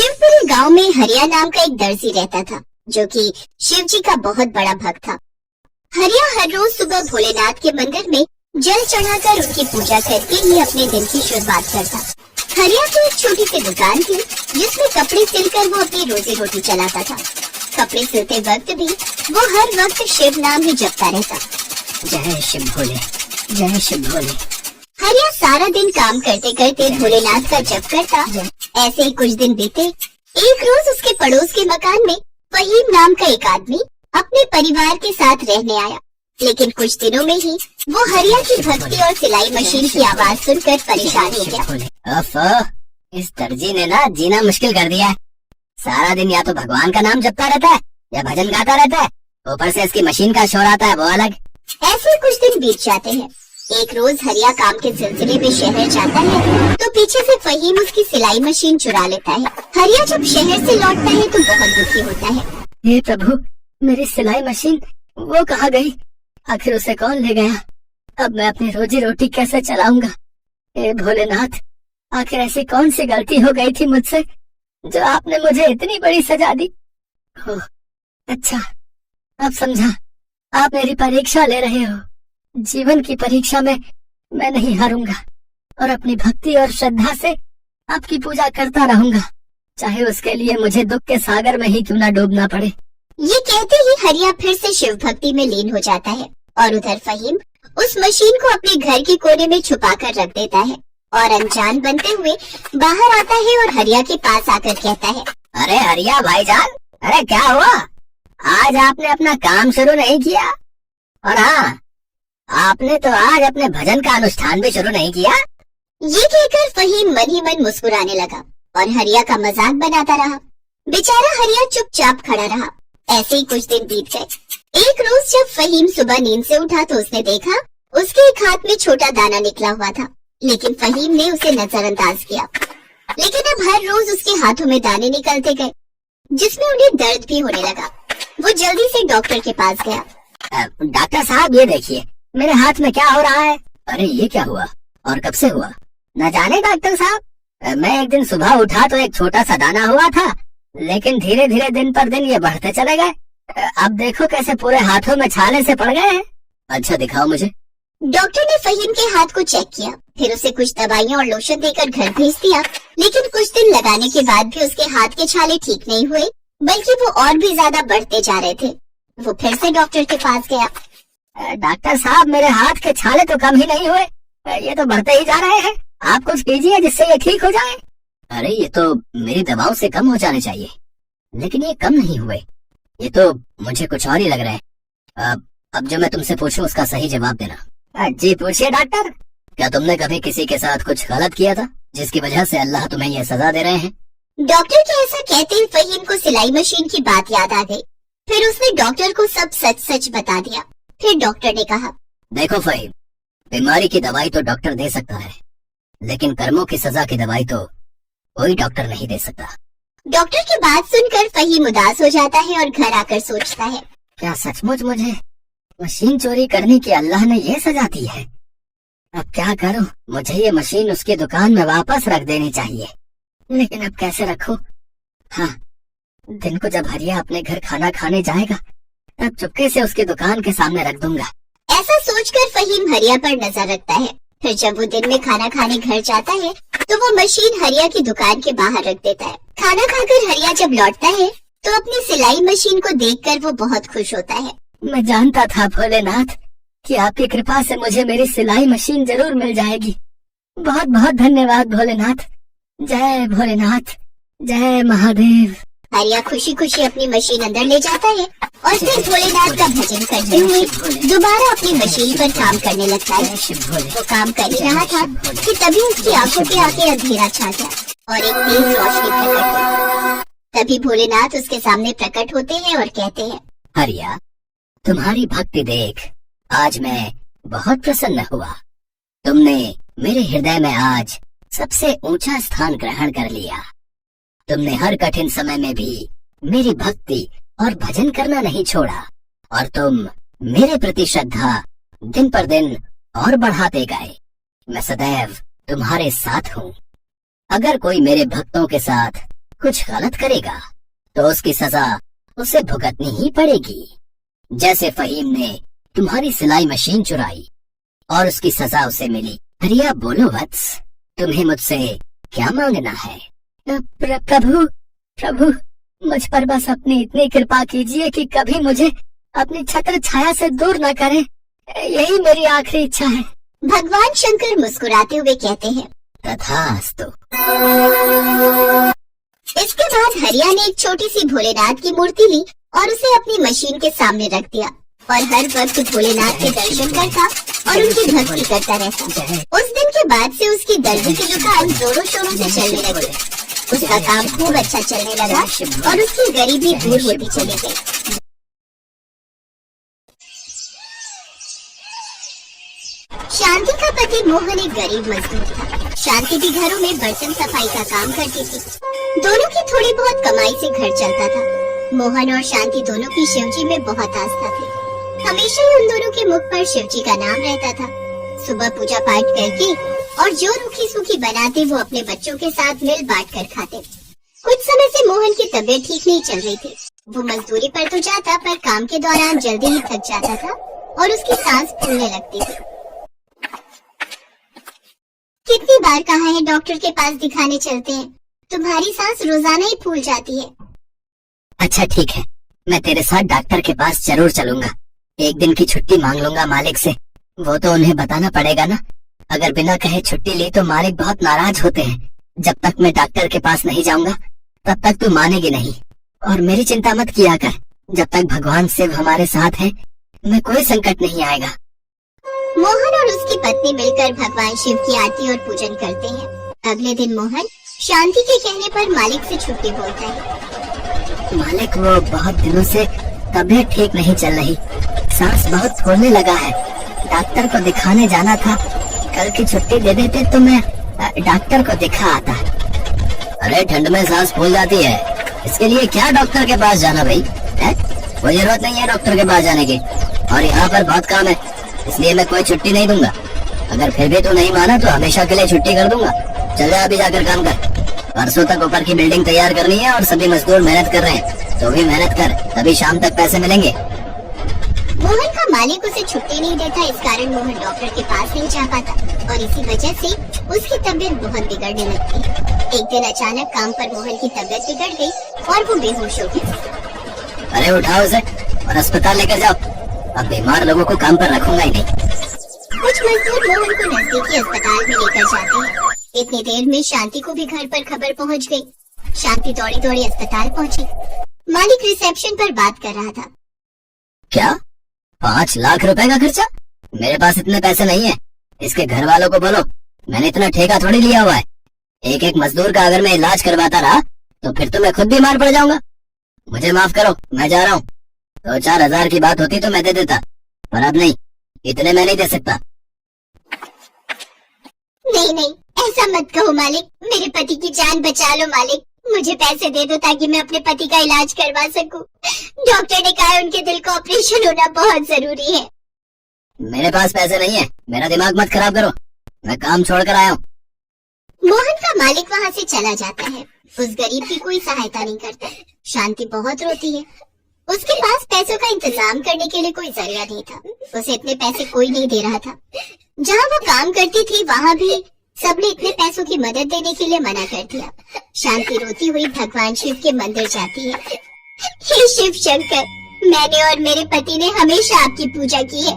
शिवपुरी गांव में हरिया नाम का एक दर्जी रहता था, जो कि शिव जी का बहुत बड़ा भक्त था। हरिया हर रोज सुबह भोलेनाथ के मंदिर में जल चढ़ाकर उनकी पूजा करके ही अपने दिन की शुरुआत करता। हरिया की एक छोटी सी दुकान थी, जिसमें कपड़े सिलकर वो अपनी रोजी रोटी चलाता था। कपड़े सिलते वक्त भी वो हर वक्त शिव नाम ही जपता रहता। जय शिव भोले, जय शिव भोले। हरिया सारा दिन काम करते करते भोलेनाथ का जप करता। ऐसे ही कुछ दिन बीते। एक रोज उसके पड़ोस के मकान में फहीम नाम का एक आदमी अपने परिवार के साथ रहने आया, लेकिन कुछ दिनों में ही वो हरिया की भक्ति और सिलाई मशीन की आवाज सुनकर परेशान हो गया। इस दर्जी ने ना जीना मुश्किल कर दिया है। सारा दिन या तो भगवान का नाम जपता रहता है या भजन गाता रहता है, ऊपर से इसकी मशीन का शोर आता है वो अलग। ऐसे कुछ दिन बीत जाते हैं। एक रोज हरिया काम के सिलसिले में शहर जाता है तो पीछे से फहीम उसकी सिलाई मशीन चुरा लेता है। हरिया जब शहर से लौटता है तो बहुत दुखी होता है। हे प्रभु, मेरी सिलाई मशीन वो कहाँ गई? आखिर उसे कौन ले गया? अब मैं अपनी रोजी रोटी कैसे चलाऊंगा? हे भोलेनाथ, आखिर ऐसी कौन सी गलती हो गई थी मुझसे जो आपने मुझे इतनी बड़ी सजा दी? ओह, अच्छा, अब समझा, आप मेरी परीक्षा ले रहे हो। जीवन की परीक्षा में मैं नहीं हारूंगा और अपनी भक्ति और श्रद्धा से आपकी पूजा करता रहूंगा, चाहे उसके लिए मुझे दुख के सागर में ही क्यों ना डूबना पड़े। ये कहते ही हरिया फिर से शिव भक्ति में लीन हो जाता है और उधर फहीम उस मशीन को अपने घर के कोने में छुपा कर रख देता है और अनजान बनते हुए बाहर आता है और हरिया के पास आकर कहता है, अरे हरिया भाईजान, अरे क्या हुआ? आज आपने अपना काम शुरू नहीं किया? और हाँ, आपने तो आज अपने भजन का अनुष्ठान भी शुरू नहीं किया। ये कहकर फहीम मन ही मन मुस्कुराने लगा और हरिया का मजाक बनाता रहा। बेचारा हरिया चुपचाप खड़ा रहा। ऐसे ही कुछ दिन बीत गए। एक रोज जब फहीम सुबह नींद से उठा तो उसने देखा उसके एक हाथ में छोटा दाना निकला हुआ था, लेकिन फहीम ने उसे नजरअंदाज किया। लेकिन अब हर रोज उसके हाथों में दाने निकलते गए, जिसमें उन्हें दर्द भी होने लगा। वो जल्दी से डॉक्टर के पास गया। डॉक्टर साहब, ये देखिए मेरे हाथ में क्या हो रहा है। अरे ये क्या हुआ और कब से हुआ? न जाने डॉक्टर साहब, मैं एक दिन सुबह उठा तो एक छोटा सा दाना हुआ था, लेकिन धीरे धीरे दिन पर दिन ये बढ़ते चले गए। अब देखो कैसे पूरे हाथों में छाले से पड़ गए हैं। अच्छा दिखाओ मुझे। डॉक्टर ने फहीम के हाथ को चेक किया, फिर उसे कुछ दवाइयाँ और लोशन देकर घर भेज दिया। लेकिन कुछ दिन लगाने के बाद भी उसके हाथ के छाले ठीक नहीं हुए, बल्कि वो और भी ज्यादा बढ़ते जा रहे थे। वो फिर से डॉक्टर के पास गया। डॉक्टर साहब, मेरे हाथ के छाले तो कम ही नहीं हुए, ये तो बढ़ते ही जा रहे हैं। आप कुछ कीजिए जिससे ये ठीक हो जाए। अरे ये तो मेरी दवाओं से कम हो जाने चाहिए, लेकिन ये कम नहीं हुए। ये तो मुझे कुछ और ही लग रहा है। अब जो मैं तुमसे पूछूं उसका सही जवाब देना। जी पूछिए डॉक्टर। क्या तुमने कभी किसी के साथ कुछ गलत किया था जिसकी वजह से अल्लाह तुम्हें ये सजा दे रहे हैं? डॉक्टर के ऐसा कहते ही फहीम को सिलाई मशीन की बात याद आ गई। फिर उसने डॉक्टर को सब सच सच बता दिया। फिर डॉक्टर ने कहा, देखो फहीम, बीमारी की दवाई तो डॉक्टर दे सकता है, लेकिन कर्मों की सजा की दवाई तो कोई डॉक्टर नहीं दे सकता। डॉक्टर की बात सुनकर फहीम उदास हो जाता है और घर आकर सोचता है, क्या सचमुच मुझे मशीन चोरी करने की अल्लाह ने ये सजा दी है? अब क्या करूं? मुझे ये मशीन उसकी दुकान में वापस रख देनी चाहिए, लेकिन अब कैसे रखूं? हाँ, दिन को जब हरिया अपने घर खाना खाने जाएगा तब चुपके से उसकी दुकान के सामने रख दूंगा। ऐसा सोचकर फहीम हरिया पर नजर रखता है। फिर जब वो दिन में खाना खाने घर जाता है तो वो मशीन हरिया की दुकान के बाहर रख देता है। खाना खाकर हरिया जब लौटता है तो अपनी सिलाई मशीन को देखकर वो बहुत खुश होता है। मैं जानता था भोलेनाथ कि आपकी कृपा से मुझे मेरी सिलाई मशीन जरूर मिल जाएगी। बहुत बहुत धन्यवाद भोलेनाथ। जय भोलेनाथ, जय महादेव। हरिया खुशी खुशी अपनी मशीन अंदर ले जाता है और फिर भोलेनाथ का भजन करते हुए दोबारा अपनी मशीन पर काम करने लगता है। वो काम कर ही रहा था कि तभी उसकी आंखों के आगे अंधेरा छा गया और एक तेज रोशनी प्रकट हुई। तभी भोलेनाथ उसके सामने प्रकट होते हैं और कहते हैं, हरिया, तुम्हारी भक्ति देख आज मैं बहुत प्रसन्न हुआ। तुमने मेरे हृदय में आज सबसे ऊंचा स्थान ग्रहण कर लिया। तुमने हर कठिन समय में भी मेरी भक्ति और भजन करना नहीं छोड़ा और तुम मेरे प्रति श्रद्धा दिन पर दिन और बढ़ाते गए। मैं सदैव तुम्हारे साथ हूँ। अगर कोई मेरे भक्तों के साथ कुछ गलत करेगा तो उसकी सजा उसे भुगतनी ही पड़ेगी। जैसे फहीम ने तुम्हारी सिलाई मशीन चुराई और उसकी सजा उसे मिली। रिया बोलो वत्स, तुम्हें मुझसे क्या मांगना है? प्रभु प्रभु, मुझ पर बस अपनी इतनी कृपा कीजिए कि कभी मुझे अपनी छत्र छाया से दूर न करे। यही मेरी आखिरी इच्छा है। भगवान शंकर मुस्कुराते हुए कहते हैं, तथास्तु। इसके बाद हरिया ने एक छोटी सी भोलेनाथ की मूर्ति ली और उसे अपनी मशीन के सामने रख दिया और हर वक्त भोलेनाथ के दर्शन करता और उनकी भक्ति करता रहता। उस दिन के बाद से उसकी दर्जी की दुकान जोरों शोरों से चलने लगी। उसका काम खूब अच्छा चलने लगा और उसकी गरीबी दूर होती चली गई। शांति का पति मोहन एक गरीब मजदूर था। शांति भी घरों में बर्तन सफाई का काम करती थी। दोनों की थोड़ी बहुत कमाई से घर चलता था। मोहन और शांति दोनों की शिवजी में बहुत आस्था थी। हमेशा ही उन दोनों के मुख पर शिवजी का नाम रहता था। सुबह पूजा पाठ करके और जो रूखी सूखी बनाते वो अपने बच्चों के साथ मिल बांट कर खाते। कुछ समय से मोहन की तबीयत ठीक नहीं चल रही थी। वो मजदूरी पर तो जाता पर काम के दौरान जल्दी ही थक जाता था और उसकी सांस फूलने लगती थी। कितनी बार कहा है डॉक्टर के पास दिखाने चलते हैं, तुम्हारी सांस रोजाना ही फूल जाती है। अच्छा ठीक है, मैं तेरे साथ डॉक्टर के पास जरूर चलूंगा। एक दिन की छुट्टी मांग लूंगा मालिक से। वो तो उन्हें बताना पड़ेगा ना। अगर बिना कहे छुट्टी ली तो मालिक बहुत नाराज होते हैं। जब तक मैं डॉक्टर के पास नहीं जाऊंगा तब तक तू मानेगी नहीं। और मेरी चिंता मत किया कर, जब तक भगवान शिव हमारे साथ है मैं कोई संकट नहीं आएगा। मोहन और उसकी पत्नी मिलकर भगवान शिव की आरती और पूजन करते हैं। अगले दिन मोहन शांति के कहने पर मालिक से छुट्टी बोलता है। मालिक, वो बहुत दिनों से तबीयत ठीक नहीं चल रही, सांस बहुत फूलने लगा है। डॉक्टर को दिखाने जाना था। कल की छुट्टी दे देते तो मैं डॉक्टर को दिखा आता। अरे ठंड में सांस फूल जाती है, इसके लिए क्या डॉक्टर के पास जाना भाई है? कोई जरूरत नहीं है डॉक्टर के पास जाने की। और यहाँ पर बहुत काम है, इसलिए मैं कोई छुट्टी नहीं दूंगा। अगर फिर भी तू नहीं माना तो हमेशा के लिए छुट्टी कर दूंगा। चल जा अभी जाकर काम कर। परसों तक ऊपर की बिल्डिंग तैयार करनी है और सभी मजदूर मेहनत कर रहे हैं, तो भी मेहनत कर, तभी शाम तक पैसे मिलेंगे। मोहन का मालिक उसे छुट्टी नहीं देता, इस कारण मोहन डॉक्टर के पास नहीं जा पाता और इसी वजह से उसकी तबीयत बहुत बिगड़ने लगती है। एक दिन अचानक काम पर मोहन की तबीयत बिगड़ गई और वो बेहोश हो गया। अरे उठाओ उसे और अस्पताल लेकर जाओ। अब बीमार लोगों को काम पर रखूंगा ही नहीं। कुछ मजदूर मोहन को नजदीकी अस्पताल में लेकर जाते हैं। इतनी देर में शांति को भी घर पर खबर पहुंच गई। शांति दौड़ी दौड़ी अस्पताल पहुंची। मालिक रिसेप्शन पर बात कर रहा था। क्या 5 लाख रुपए का खर्चा? मेरे पास इतने पैसे नहीं है। इसके घर वालों को बोलो, मैंने इतना ठेका थोड़ी लिया हुआ है। एक एक मजदूर का अगर मैं इलाज करवाता रहा तो फिर तो मैं खुद बीमार पड़ जाऊंगा। मुझे माफ करो, मैं जा रहा हूँ। 2-4 हजार की बात होती तो मैं दे देता, पर अब नहीं, इतने मैं नहीं दे सकता। नहीं, ऐसा मत कहो मालिक, मेरे पति की जान बचा लो मालिक। मुझे पैसे दे दो ताकि मैं अपने पति का इलाज करवा सकूं। डॉक्टर ने कहा उनके दिल का ऑपरेशन होना बहुत जरूरी है। मेरे पास पैसे नहीं है, मेरा दिमाग मत खराब करो, मैं काम छोड़कर आया हूँ। मोहन का मालिक वहाँ से चला जाता है। उस गरीब की कोई सहायता नहीं करता। शांति बहुत रोती है। उसके पास पैसों का इंतजाम करने के लिए कोई जरिया नहीं था। उसे इतने पैसे कोई नहीं दे रहा था। जहाँ वो काम करती थी वहाँ भी सबने इतने पैसों की मदद देने के लिए मना कर दिया। शांति रोती हुई भगवान शिव के मंदिर जाती है। हे शिव शंकर, मैंने और मेरे पति ने हमेशा आपकी पूजा की है।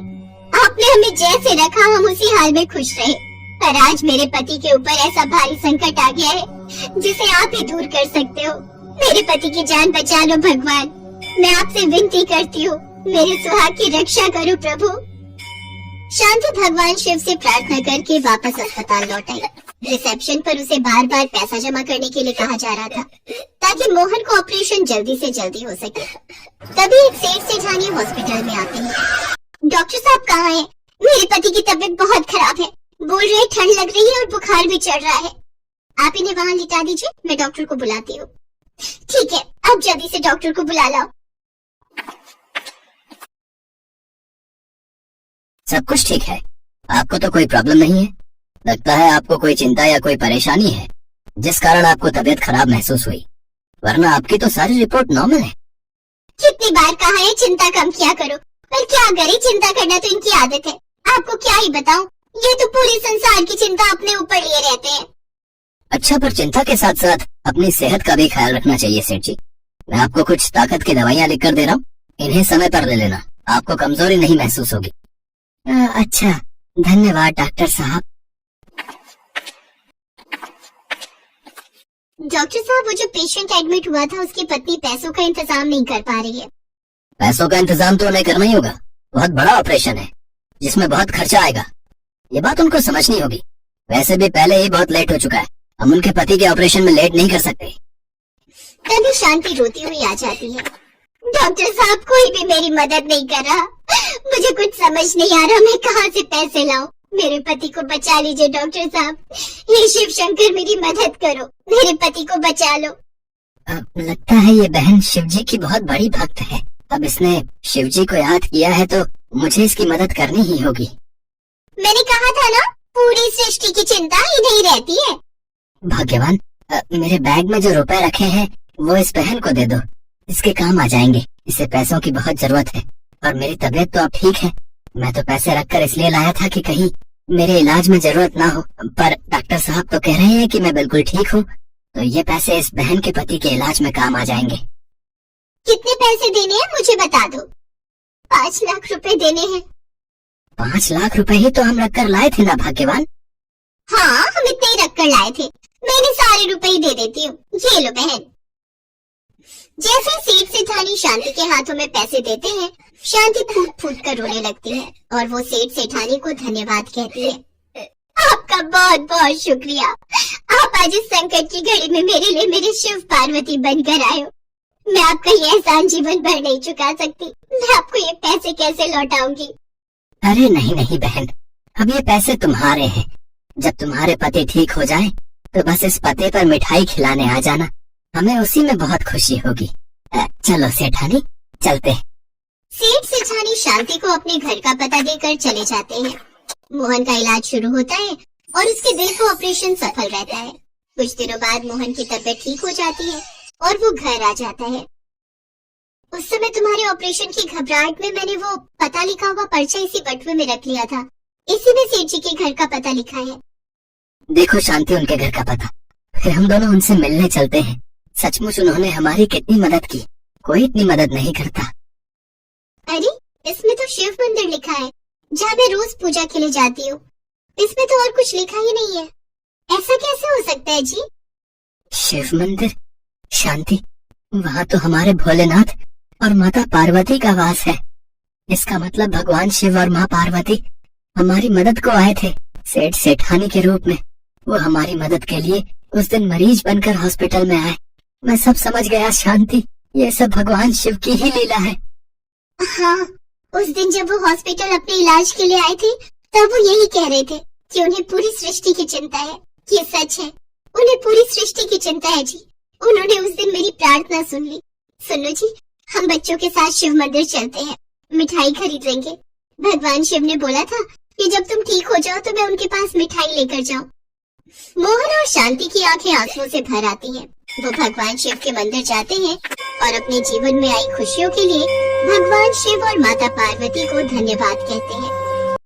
आपने हमें जैसे रखा हम उसी हाल में खुश रहे, पर आज मेरे पति के ऊपर ऐसा भारी संकट आ गया है जिसे आप ही दूर कर सकते हो। मेरे पति की जान बचा लो भगवान, मैं आपसे विनती करती हूँ, मेरे सुहाग की रक्षा करो प्रभु। शांति भगवान शिव से प्रार्थना करके वापस अस्पताल लौट आई। रिसेप्शन पर उसे बार बार पैसा जमा करने के लिए कहा जा रहा था ताकि मोहन को ऑपरेशन जल्दी से जल्दी हो सके। तभी एक सेठ सेठानी हॉस्पिटल में आते हैं। डॉक्टर साहब कहाँ हैं? मेरे पति की तबीयत बहुत खराब है, बोल रहे ठंड लग रही है और बुखार भी चढ़ रहा है। आप इन्हें वहाँ लिटा दीजिए, मैं डॉक्टर को बुलाती हूँ। ठीक है, आप जल्दी से डॉक्टर को बुला लाओ। सब कुछ ठीक है, आपको तो कोई प्रॉब्लम नहीं है। लगता है आपको कोई चिंता या कोई परेशानी है जिस कारण आपको तबीयत खराब महसूस हुई। वरना आपकी तो सारी रिपोर्ट नॉर्मल है। कितनी बार कहा है चिंता कम किया करो, पर क्या करे, चिंता करना तो इनकी आदत है। आपको क्या ही बताऊं, ये तो पूरे संसार की चिंता अपने ऊपर लिए रहते हैं। अच्छा, पर चिंता के साथ साथ अपनी सेहत का भी ख्याल रखना चाहिए सेठ जी। मैं आपको कुछ ताकत की दवाइयाँ लिख कर दे रहा हूँ, इन्हें समय पर ले लेना, आपको कमजोरी नहीं महसूस होगी। अच्छा, धन्यवाद डॉक्टर साहब। डॉक्टर साहब, वो जो पेशेंट एडमिट हुआ था उसकी पत्नी पैसों का इंतजाम नहीं कर पा रही है। पैसों का इंतजाम तो उन्हें करना ही होगा, बहुत बड़ा ऑपरेशन है जिसमें बहुत खर्चा आएगा, ये बात उनको समझनी होगी। वैसे भी पहले ही बहुत लेट हो चुका है, हम उनके पति के ऑपरेशन में लेट नहीं कर सकते। तभी शांति रोती हुई आ जाती है। डॉक्टर साहब, कोई भी मेरी मदद नहीं कर रहा, मुझे कुछ समझ नहीं आ रहा, मैं कहाँ से पैसे लाऊं? मेरे पति को बचा लीजिए डॉक्टर साहब, हे शिव शंकर मेरी मदद करो, मेरे पति को बचा लो। लगता है ये बहन शिवजी की बहुत बड़ी भक्त है, अब इसने शिवजी को याद किया है तो मुझे इसकी मदद करनी ही होगी। मैंने कहा था ना, पूरी सृष्टि की चिंता इन्हें ही रहती है। भाग्यवान, मेरे बैग में जो रुपए रखे हैं वो इस बहन को दे दो, इसके काम आ जाएंगे, इसे पैसों की बहुत जरूरत है। और मेरी तबीयत तो अब ठीक है, मैं तो पैसे रखकर इसलिए लाया था कि कहीं मेरे इलाज में जरूरत ना हो, पर डॉक्टर साहब तो कह रहे हैं कि मैं बिल्कुल ठीक हूँ, तो ये पैसे इस बहन के पति के इलाज में काम आ जाएंगे। कितने पैसे देने हैं मुझे बता दो। 5 लाख रुपए देने हैं। 5 लाख रुपए ही तो हम रखकर लाए थे ना भाग्यवान। हाँ, हम इतने ही रखकर लाए थे, मैंने सारे रुपए ही दे देती हूँ, ये लो बहन। जैसे सेठ सेठानी शांति के हाथों में पैसे देते हैं, शांति फूट फूट कर रोने लगती है और वो सेठ सेठानी को धन्यवाद कहती है। आपका बहुत बहुत शुक्रिया, आप आज इस संकट की घड़ी में मेरे लिए मेरे शिव पार्वती बनकर आए हो। मैं आपका ये एहसान जीवन भर नहीं चुका सकती, मैं आपको ये पैसे कैसे लौटाऊंगी? अरे नहीं नहीं बहन, अब ये पैसे तुम्हारे हैं, जब तुम्हारे पति ठीक हो जाए तो बस इस पते पर मिठाई खिलाने आ जाना, हमें उसी में बहुत खुशी होगी। चलो सेठानी, चलते। सेठ सेठानी शांति को अपने घर का पता देकर चले जाते हैं। मोहन का इलाज शुरू होता है और उसके दिल को ऑपरेशन सफल रहता है। कुछ दिनों बाद मोहन की तबीयत ठीक हो जाती है और वो घर आ जाता है। उस समय तुम्हारे ऑपरेशन की घबराहट में मैंने वो पता लिखा हुआ पर्चा इसी बटुए में रख लिया था, इसी में सेठ जी के घर का पता लिखा है। देखो शांति, उनके घर का पता, फिर हम दोनों उनसे मिलने चलते हैं। सचमुच उन्होंने हमारी कितनी मदद की, कोई इतनी मदद नहीं करता। अरे, इसमें तो शिव मंदिर लिखा है, जहाँ मैं रोज पूजा के लिए जाती हूँ। इसमें तो और कुछ लिखा ही नहीं है, ऐसा कैसे हो सकता है जी? शिव मंदिर? शांति, वहाँ तो हमारे भोलेनाथ और माता पार्वती का वास है। इसका मतलब भगवान शिव और माँ पार्वती हमारी मदद को आए थे सेठ सेठानी के रूप में। वो हमारी मदद के लिए उस दिन मरीज बनकर हॉस्पिटल में आए। मैं सब समझ गया शांति, ये सब भगवान शिव की ही लीला है। हाँ, उस दिन जब वो हॉस्पिटल अपने इलाज के लिए आए थे, तब वो यही कह रहे थे कि उन्हें पूरी सृष्टि की चिंता है। ये सच है, उन्हें पूरी सृष्टि की चिंता है जी। उन्होंने उस दिन मेरी प्रार्थना सुन ली। सुनो जी, हम बच्चों के साथ शिव मंदिर चलते हैं, मिठाई खरीद लेंगे। भगवान शिव ने बोला था कि जब तुम ठीक हो जाओ तो मैं उनके पास मिठाई लेकर जाऊं। मोहन और शांति की आंखें आंसुओं से भर आती हैं। वो भगवान शिव के मंदिर जाते हैं और अपने जीवन में आई खुशियों के लिए भगवान शिव और माता पार्वती को धन्यवाद कहते हैं।